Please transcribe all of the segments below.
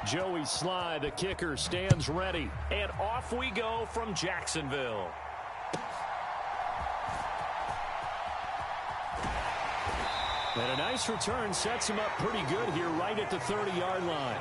Joey Sly, the kicker, stands ready. And off we go from Jacksonville. And a nice return sets him up pretty good here right at the 30-yard line.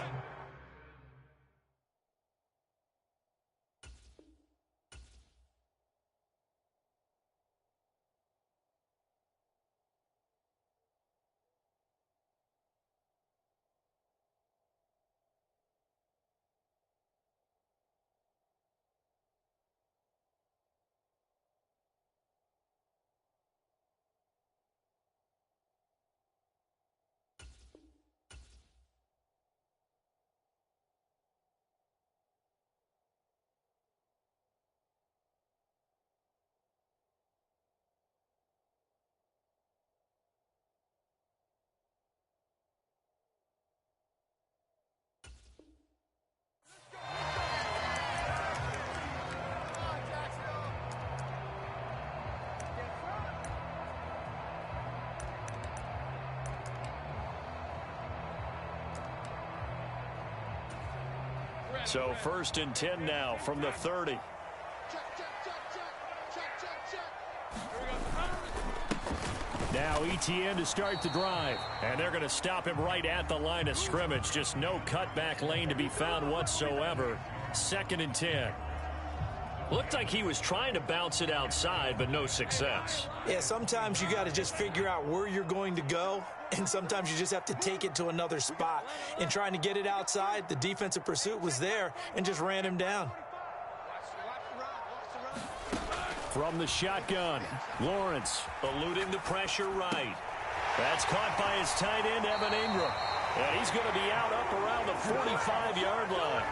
So 1st and 10 now from the 30. Now ETN to start the drive. And they're going to stop him right at the line of scrimmage. Just no cutback lane to be found whatsoever. 2nd and 10. Looked like he was trying to bounce it outside, but no success. Yeah, sometimes you got to just figure out where you're going to go, and sometimes you just have to take it to another spot. In trying to get it outside, the defensive pursuit was there and just ran him down. From the shotgun, Lawrence eluding the pressure right. That's caught by his tight end, Evan Ingram. And he's going to be out up around the 45-yard line.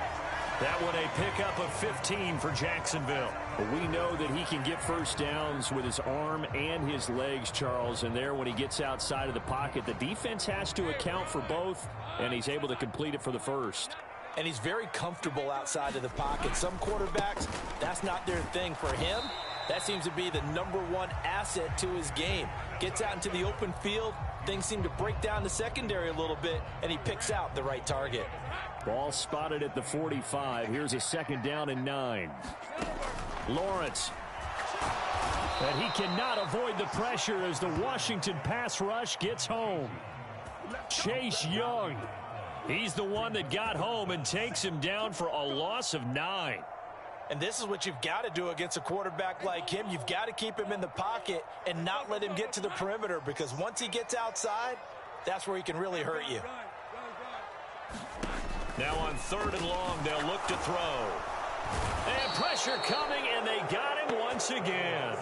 That one a pickup of 15 for Jacksonville. But we know that he can get first downs with his arm and his legs, Charles. And there, when he gets outside of the pocket, the defense has to account for both, and he's able to complete it for the first. And he's very comfortable outside of the pocket. Some quarterbacks, that's not their thing. For him, that seems to be the #1 asset to his game. Gets out into the open field, things seem to break down the secondary a little bit, and he picks out the right target. Ball spotted at the 45. Here's a 2nd down and 9. Lawrence. And he cannot avoid the pressure as the Washington pass rush gets home. Chase Young. He's the one that got home and takes him down for a loss of 9. And this is what you've got to do against a quarterback like him. You've got to keep him in the pocket and not let him get to the perimeter, because once he gets outside, that's where he can really hurt you. Now on 3rd and long, they'll look to throw. And pressure coming, and they got him once again.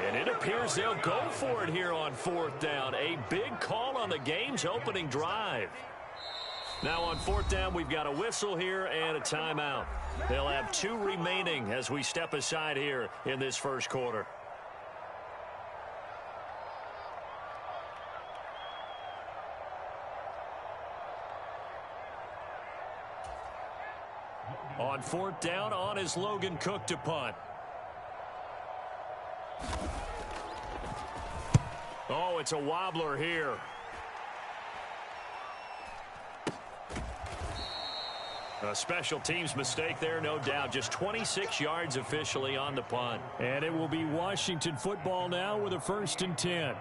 And it appears they'll go for it here on 4th down. A big call on the game's opening drive. Now on 4th down, we've got a whistle here and a timeout. They'll have 2 remaining as we step aside here in this first quarter. On 4th down, on is Logan Cook to punt. Oh, it's a wobbler here. A special teams mistake there, no doubt. Just 26 yards officially on the punt. And it will be Washington football now with a 1st and 10.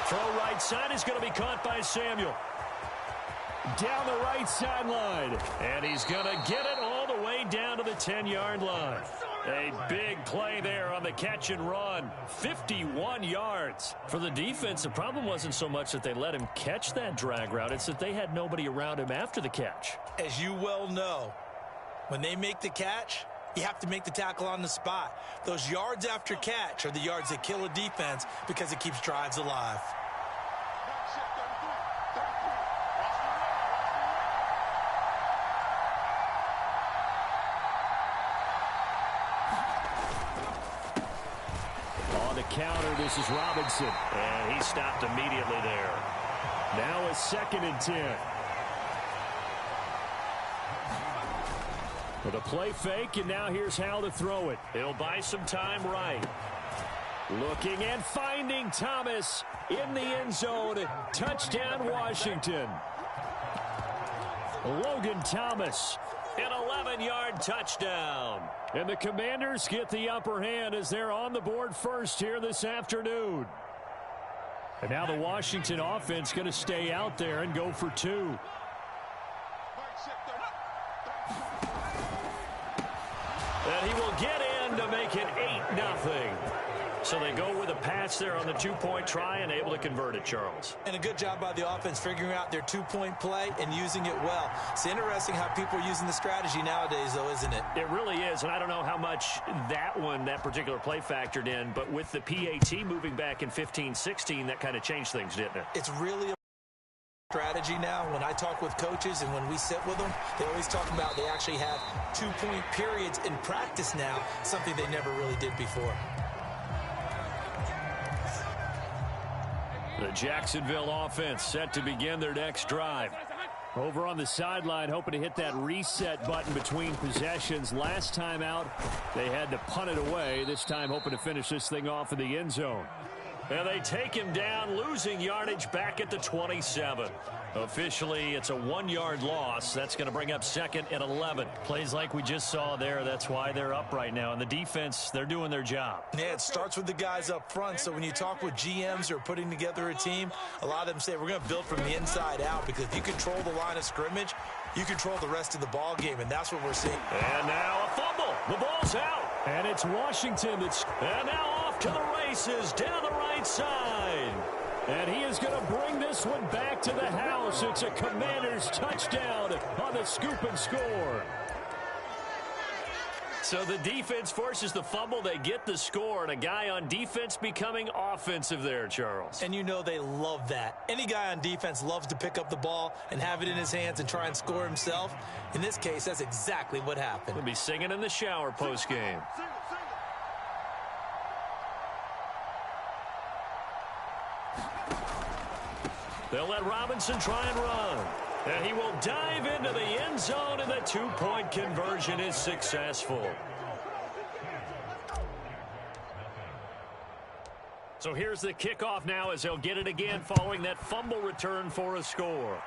Throw right side is going to be caught by Samuel. Down the right sideline. And he's going to get it all the way down to the 10-yard line. A big play there on the catch and run. 51 yards. For the defense, the problem wasn't so much that they let him catch that drag route. It's that they had nobody around him after the catch. As you well know, when they make the catch, you have to make the tackle on the spot. Those yards after catch are the yards that kill a defense because it keeps drives alive. counter. This is Robinson. And he stopped immediately there. Now a 2nd and 10. With a play fake, and now here's how to throw it. He'll buy some time right. Looking and finding Thomas in the end zone. Touchdown, Washington. Logan Thomas. An 11-yard touchdown. And the Commanders get the upper hand as they're on the board first here this afternoon. And now the Washington offense going to stay out there and go for 2. And he will get in to make it 8-0. So they go with a pass there on the 2-point try and able to convert it, Charles. And a good job by the offense figuring out their 2-point play and using it well. It's interesting how people are using the strategy nowadays, though, isn't it? It really is, and I don't know how much that particular play factored in, but with the PAT moving back in 15-16, that kind of changed things, didn't it? It's really a strategy now. When I talk with coaches and when we sit with them, they always talk about they actually have 2-point periods in practice now, something they never really did before. The Jacksonville offense set to begin their next drive. Over on the sideline, hoping to hit that reset button between possessions. Last time out, they had to punt it away. This time, hoping to finish this thing off in the end zone. And they take him down, losing yardage back at the 27. Officially, it's a 1-yard loss. That's going to bring up 2nd and 11. Plays like we just saw there. That's why they're up right now. And the defense, they're doing their job. Yeah, it starts with the guys up front. So when you talk with GMs who are putting together a team, a lot of them say we're going to build from the inside out, because if you control the line of scrimmage, you control the rest of the ball game, and that's what we're seeing. And now a fumble. The ball's out. And it's Washington that's... And now off to the races down the right side. And he is going to bring this one back to the house. It's a Commanders touchdown on the scoop and score. So the defense forces the fumble. They get the score, and a guy on defense becoming offensive there, Charles. And you know they love that. Any guy on defense loves to pick up the ball and have it in his hands and try and score himself. In this case, that's exactly what happened. He'll be singing in the shower postgame. They'll let Robinson try and run. And he will dive into the end zone, and the 2-point conversion is successful. So here's the kickoff now as they'll get it again following that fumble return for a score.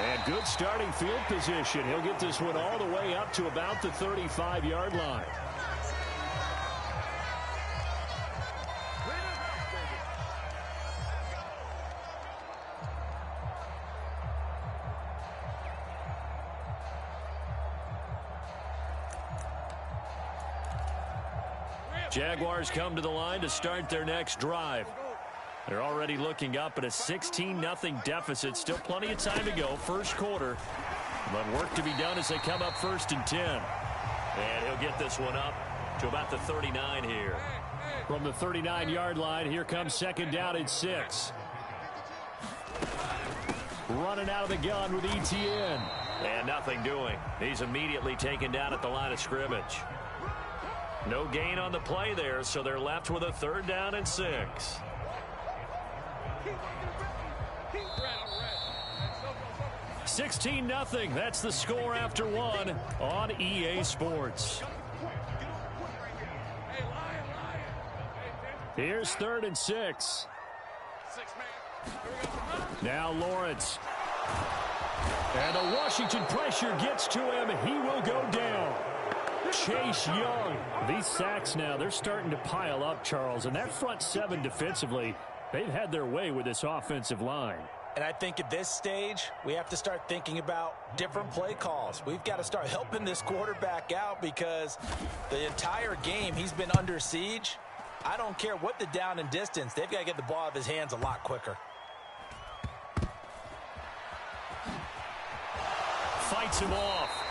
And good starting field position. He'll get this one all the way up to about the 35-yard line. Jaguars come to the line to start their next drive. They're already looking up at a 16-0 deficit. Still plenty of time to go. First quarter. But work to be done as they come up 1st and 10. And he'll get this one up to about the 39 here. From the 39-yard line, here comes 2nd down and 6. Running out of the gun with ETN. And nothing doing. He's immediately taken down at the line of scrimmage. No gain on the play there, so they're left with a 3rd down and 6. $16-0. That's the score after 1 on EA Sports. Here's 3rd and 6. Now Lawrence. And the Washington pressure gets to him. He will go down. Chase Young. These sacks now, they're starting to pile up, Charles. And that front 7 defensively, they've had their way with this offensive line. And I think at this stage, we have to start thinking about different play calls. We've got to start helping this quarterback out because the entire game he's been under siege. I don't care what the down and distance. They've got to get the ball out of his hands a lot quicker. Fights him off.